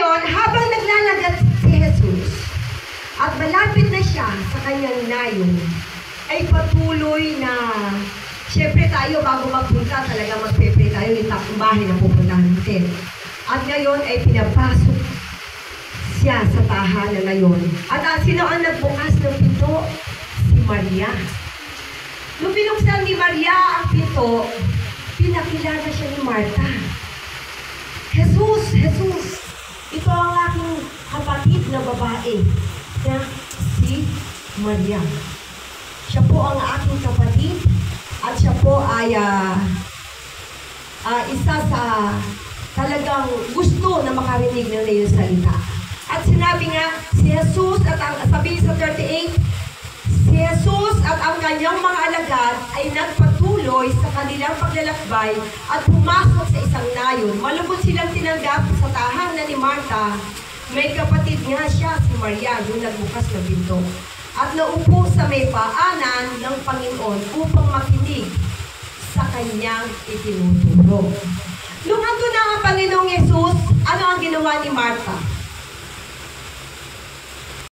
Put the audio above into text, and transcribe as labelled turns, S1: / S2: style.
S1: ngayon, habang naglalagat si Jesus, at malapit na siya sa kanyang nayon, ay patuloy na, siyempre tayo bago magpunta, talaga magpe-pray tayo, yung takong bahay na pupuntahan natin. At ngayon ay pinapasok siya sa tahanan ngayon. At sino ang nagbukas ng pinto? Si Maria. Nung binuksan ni Maria ang pinto, pinakilala siya ni Marta. Jesus, ito ang aking kapatid na babae na si Maria. Siya po ang aking kapatid at siya po ay isa sa talagang gusto na makarinig ng iyong salita. At sinabi nga, si Jesus at sabi sa 38, si Jesus at ang kanyang mga alagad ay nagpatuloy sa kanilang paglalakbay at pumasok sa isang nayon. Malubos silang tinanggap sa tahanan ni Marta. May kapatid nga siya, si Maria, yung nagbukas ng pinto. At naupo sa may paanan ng Panginoon upang makinig sa kanyang itinuturo. Nung ando na ang Panginoon